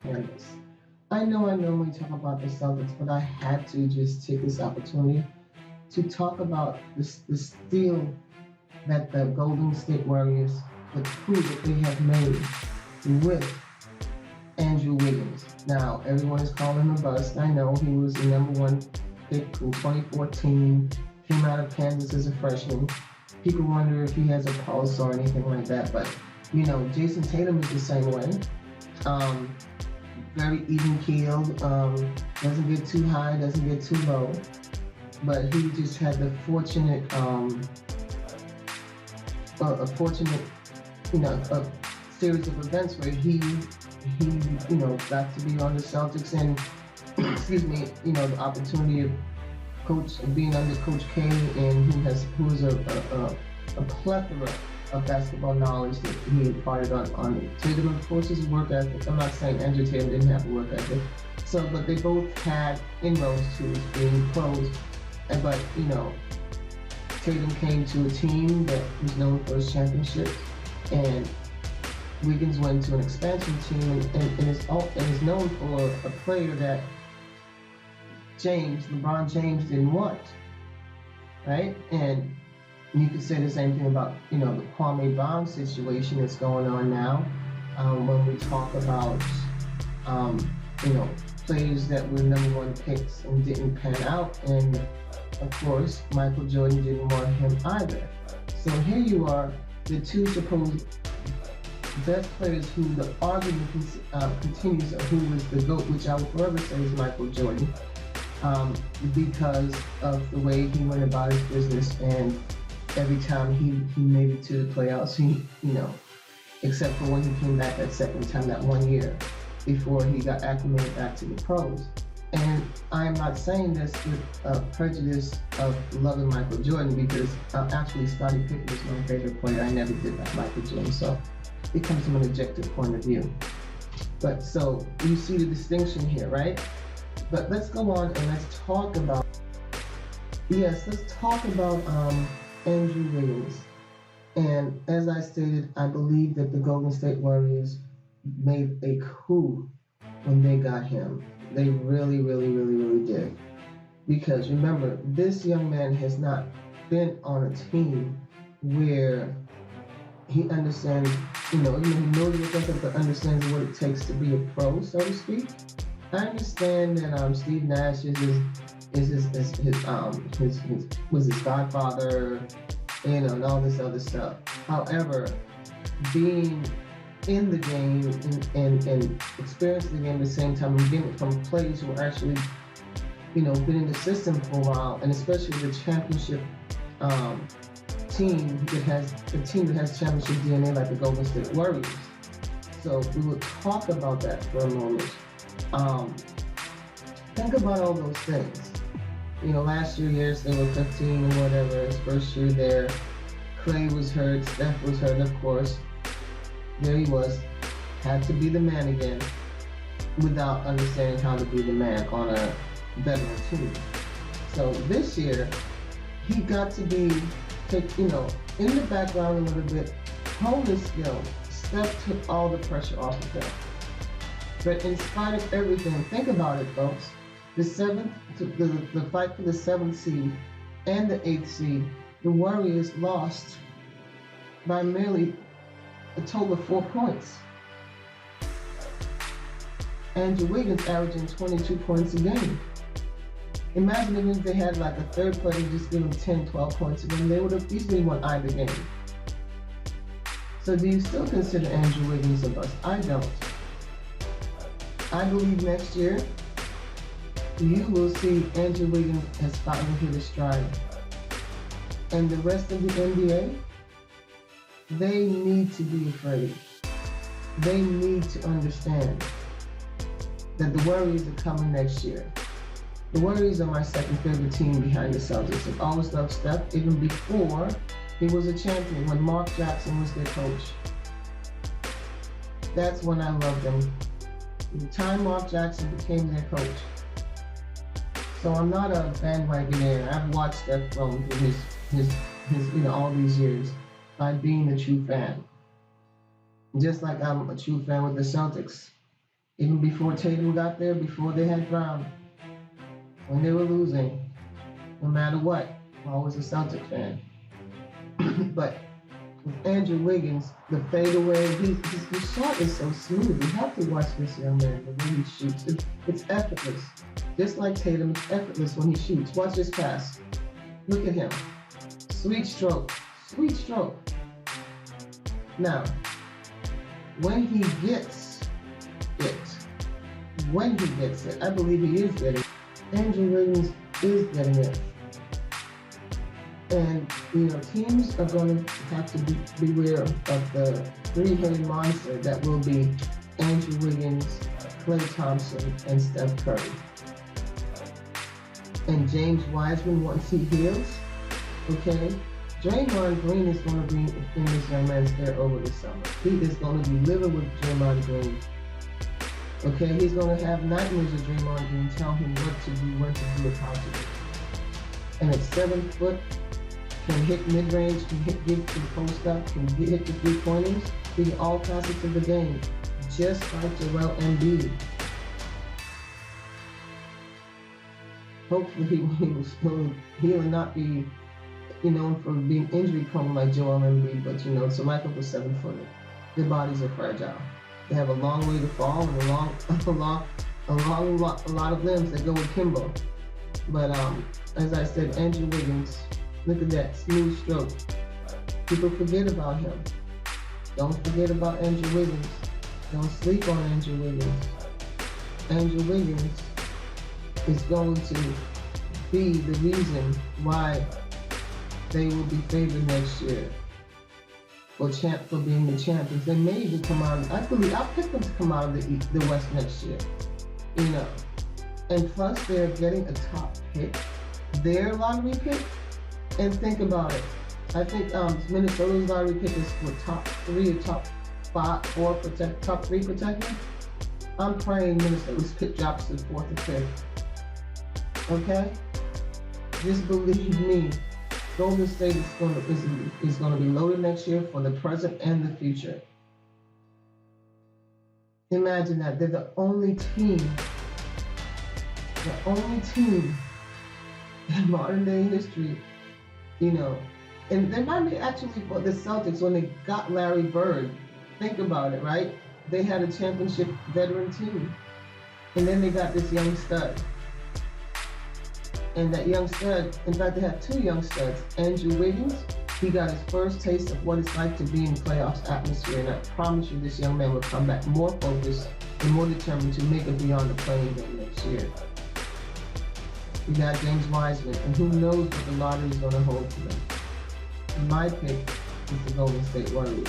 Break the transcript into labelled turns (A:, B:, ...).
A: Canvas. I know I normally talk about the Celtics, but I had to just take this opportunity to talk about the steal that the Golden State Warriors, the coup that they have made with Andrew Wiggins. Now, everyone is calling him a bust. I know he was the number one pick in 2014, came out of Kansas as a freshman. People wonder if he has a pulse or anything like that, but Jason Tatum is the same way. Um, Very even keeled, doesn't get too high, doesn't get too low, but he just had the fortunate, a fortunate, a series of events where he, got to be on the Celtics and, excuse me, the opportunity of being under Coach K, and who is a plethora of basketball knowledge that he imparted on Tatum. Of course, his work ethic. I'm not saying Andrew Tatum didn't have a work ethic. So, but they both had inroads to being pros. But Tatum came to a team that was known for his championships, and Wiggins went to an expansion team and is known for a player that LeBron James didn't want, right? And you could say the same thing about the Kwame Brown situation that's going on now. When we talk about players that were number one picks and didn't pan out, and of course Michael Jordan didn't want him either. So here you are, the two supposed best players who the argument continues of who was the GOAT, which I will forever say is Michael Jordan, because of the way he went about his business, and every time he made it to the playoffs, except for when he came back that second time, that 1 year before he got acclimated back to the pros. And I'm not saying this with prejudice of loving Michael Jordan, because actually Scottie Pippen is my favorite player. I never did like Michael Jordan, so it comes from an objective point of view. But so you see the distinction here, right? But let's go on and let's talk about Andrew Wiggins. And as I stated, I believe that the Golden State Warriors made a coup when they got him. They really, really, really, really did. Because remember, this young man has not been on a team where he understands, he knows what it but understands what it takes to be a pro, so to speak. I understand that Steve Nash is his godfather, and all this other stuff. However, being in the game and experiencing the game at the same time, and getting it from players who actually, been in the system for a while, and especially the championship team that has championship DNA like the Golden State Warriors. So we will talk about that for a moment. Think about all those things. Last year, yes, they were 15 and whatever. His first year there, Clay was hurt, Steph was hurt, of course. There he was, had to be the man again, without understanding how to be the man on a veteran team. So this year, he got to be, in the background a little bit, hone his skill. Steph took all the pressure off of him. But in spite of everything, think about it, folks. The fight for the 7th seed and the 8th seed, the Warriors lost by merely a total of 4 points. Andrew Wiggins averaging 22 points a game. Imagine if they had like a third player just give them 10, 12 points a game, they would have easily won either game. So do you still consider Andrew Wiggins a bust? I don't. I believe next year, you will see Andrew Wiggins has finally hit his stride. And the rest of the NBA, they need to be afraid. They need to understand that the Warriors are coming next year. The Warriors are my second favorite team behind the Celtics. I've always loved Steph, even before he was a champion, when Mark Jackson was their coach. That's when I loved them. The time Mark Jackson became their coach. So I'm not a bandwagoner. I've watched Steph grow through his all these years by being a true fan. Just like I'm a true fan with the Celtics. Even before Tatum got there, before they had Brown, when they were losing, no matter what, I'm always a Celtic fan. But with Andrew Wiggins, the fadeaway, his shot is so smooth. You have to watch this young man, the way he shoots. It's effortless. Just like Tatum, it's effortless when he shoots. Watch this pass. Look at him. Sweet stroke. Sweet stroke. Now, when he gets it, I believe he is getting it. Andrew Wiggins is getting it. And, teams are going to have to beware of the three-headed monster that will be Andrew Wiggins, Klay Thompson, and Steph Curry. And James Wiseman, once he heals, okay, Draymond Green is going to be in this young man's ear over the summer. He is going to be living with Draymond Green. Okay, he's going to have nightmares of Draymond Green telling him what to do, when to do it, how to do it. And at 7 foot, can hit mid-range, can get to the post up, can hit the three-pointers, he can all facets of the game, just like Joel Embiid. Hopefully he will not be, known for being injury-prone like Joel Embiid, but so Michael was 7-footer. Their bodies are fragile. They have a long way to fall and a lot of limbs that go with Kimbo. But as I said, Andrew Wiggins, look at that smooth stroke. People forget about him. Don't forget about Andrew Wiggins. Don't sleep on Andrew Wiggins. Andrew Wiggins is going to be the reason why they will be favored next year for being the champions. They may even come out. I pick them to come out of the West next year. And plus they're getting a top pick, their lottery pick. And think about it. I think Minnesota's lottery pick is for top 3 or top 5, 4 top 3 protected. I'm praying Minnesota's pick drops to 4th or 5th. Okay? Just believe me. Golden State is going to be loaded next year for the present and the future. Imagine that. They're the only team in modern day history, and they might be actually for the Celtics when they got Larry Bird. Think about it, right? They had a championship veteran team, and then they got this young stud. And that young stud, in fact, they have 2 young studs. Andrew Wiggins, he got his first taste of what it's like to be in playoffs atmosphere, and I promise you this young man will come back more focused and more determined to make it beyond the playing game next year. We got James Wiseman, and who knows what the lottery is going to hold for them. My pick is the Golden State Warriors.